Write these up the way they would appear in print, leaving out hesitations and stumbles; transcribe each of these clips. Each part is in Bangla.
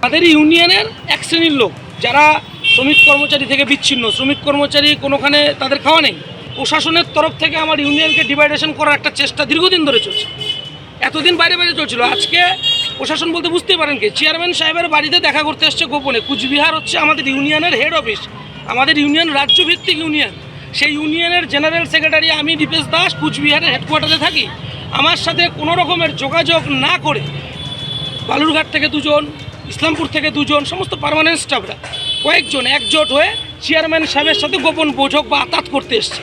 তাদের ইউনিয়নের এক শ্রেণীর লোক যারা শ্রমিক কর্মচারী থেকে বিচ্ছিন্ন, শ্রমিক কর্মচারী কোনোখানে তাদের খাওয়া নেই। প্রশাসনের তরফ থেকে আমার ইউনিয়নকে ডিভাইডেশন করার একটা চেষ্টা দীর্ঘদিন ধরে চলছে, এতদিন বাইরে বাইরে চলছিল। আজকে প্রশাসন বলতে বুঝতেই পারেন কি, চেয়ারম্যান সাহেবের বাড়িতে দেখা করতে এসছে গোপনে। কুচবিহার হচ্ছে আমাদের ইউনিয়নের হেড অফিস, আমাদের ইউনিয়ন রাজ্যভিত্তিক ইউনিয়ন। সেই ইউনিয়নের জেনারেল সেক্রেটারি আমি দীপেশ দাস কুচবিহারের হেডকোয়ার্টারে থাকি। আমার সাথে কোনো রকমের যোগাযোগ না করে বালুরঘাট থেকে দুজন, ইসলামপুর থেকে দুজন, সমস্ত পার্মানেন্ট স্টাফরা কয়েকজন একজোট হয়ে চেয়ারম্যান সাহেবের সাথে গোপন বৈঠক বা আতাত করতে এসছে।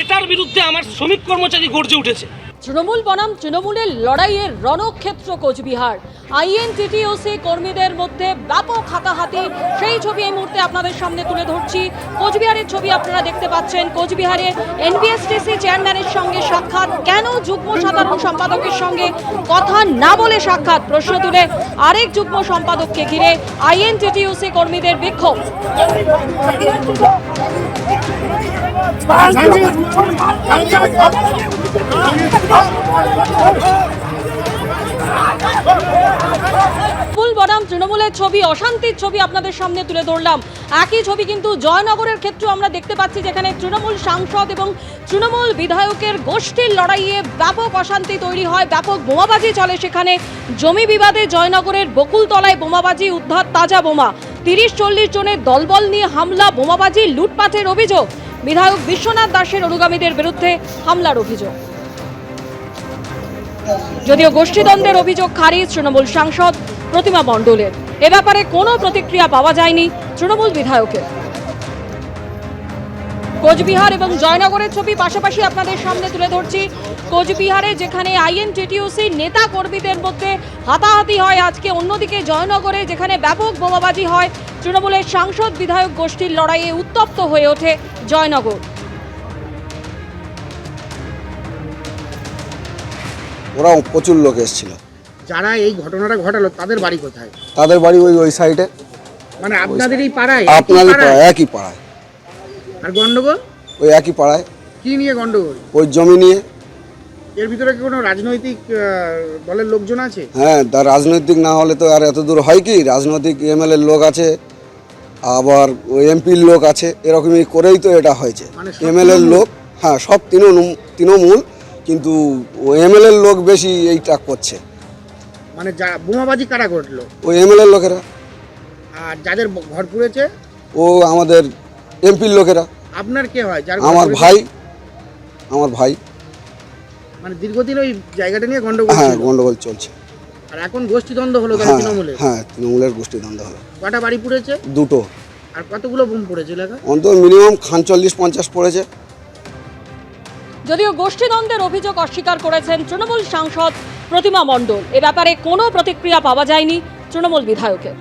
এটার বিরুদ্ধে আমার শ্রমিক কর্মচারী গর্জে উঠেছে। তৃণমূল বনাম তৃণমূলের লড়াইয়ের রণক্ষেত্র কোচবিহার। আইএনটিটিইউসি কর্মীদের মধ্যে ব্যাপক হাতাহাতি, সেই ছবি এই মুহূর্তে আপনাদের সামনে তুলে ধরছি। কোচবিহারের ছবি আপনারা দেখতে পাচ্ছেন। কোচবিহারে এনবিএসটিসি চেয়ারম্যানের সঙ্গে সাক্ষাৎ, কেন যুগ্ম সাধারণ সম্পাদকের সঙ্গে কথা না বলে সাক্ষাৎ, প্রশ্ন তুলে আরেক যুগ্ম সম্পাদককে ঘিরে আইএনটিটিইউসি কর্মীদের বিক্ষোভ। বনাম তৃণমূলের ছবি, অশান্তির ছবি আপনাদের সামনে তুলে ধরলাম। একই ছবি কিন্তু জয়নগরের ক্ষেত্রে আমরা দেখতে পাচ্ছি, যেখানে তৃণমূল সাংসদ এবং তৃণমূল বিধায়কের গোষ্ঠীর লড়াইয়ে ব্যাপক অশান্তি তৈরি হয়, ব্যাপক বোমাবাজি চলে সেখানে। জমি বিবাদে জয়নগরের বকুলতলায় বোমাবাজি, উদ্ধার তাজা বোমা। 30-40 জনের দলবল নিয়ে হামলা, বোমাবাজি, লুটপাটের অভিযোগ। বিধায়ক বিশ্বনাথ দাসের অনুগামীদের বিরুদ্ধে হামলার অভিযোগ। যদিও গোষ্ঠীদ্বন্দ্বের অভিযোগ খারিজ তৃণমূল সাংসদ প্রতিমা মণ্ডলের, এ ব্যাপারে কোনো প্রতিক্রিয়া পাওয়া যায়নি তৃণমূল বিধায়কের। কোচবিহার এবং জয়নগরের ছবি পাশাপাশি আপনাদের সামনে তুলে ধরছি। কোচবিহারে যেখানে আইএনটিটিইউসি নেতা কর্মীদের মধ্যে হাতাহাতি হয় আজকে, অন্যদিকে জয়নগরে যেখানে ব্যাপক বোমাবাজি হয়, তৃণমূলের সাংসদ বিধায়ক গোষ্ঠীর লড়াইয়ে উত্তপ্ত হয়ে ওঠে জয়নগর। ওরা প্রচুর লোক এসেছিল। যারা এই ঘটনাটা ঘটালো তাদের বাড়ি কোথায়? তাদের বাড়ি ওই সাইডে, মানে আপনাদের এই পাড়ায়? আপনাদের পাড়ায়, একই পাড়ায়। আর গন্ডগোল ওই একই পাড়ায়। কি নিয়ে গন্ডগোল? ওই জমি নিয়ে। এর ভিতরে কি কোনো রাজনৈতিক দলের লোকজন আছে? হ্যাঁ, তার রাজনৈতিক না হলে তো আর এত দূর হয় কি? রাজনৈতিক এমএলএর লোক আছে, আবার ওই এমপির লোক আছে, এরকমই করেই তো এটা হয়েছে। এমএলএর লোক, হ্যাঁ, সব তৃণমূল, কিন্তু এমএলএর লোক বেশি এইটা করছে। মানে বোমাবাজি কারা করলো? ওই এমএলএর লোকেরা। আর যাদের ঘর পুড়েছে? ও আমাদের এমপির লোকেরা। আপনার কে হয়? আমার ভাই। আমার ভাই। মানে দীর্ঘদিন ওই জায়গাটা নিয়ে গন্ডগোল? হ্যাঁ, গন্ডগোল চলছে। আর এখন গোষ্ঠীদ্বন্দ্ব হলো তৃণমূলের? হ্যাঁ, তৃণমূলের গোষ্ঠীদ্বন্দ্ব হলো। কটা বাড়ি পুড়েছে? দুটো। আর কতগুলো বোম পড়েছে এলাকা? অন্তত মিনিমাম 40-50 পড়েছে। যদিও গোষ্ঠীদ্বন্দ্বের অভিযোগ অস্বীকার করেছেন তৃণমূল সাংসদ প্রতিমা মণ্ডল, এ ব্যাপারে কোনো প্রতিক্রিয়া পাওয়া যায়নি তৃণমূল বিধায়কের।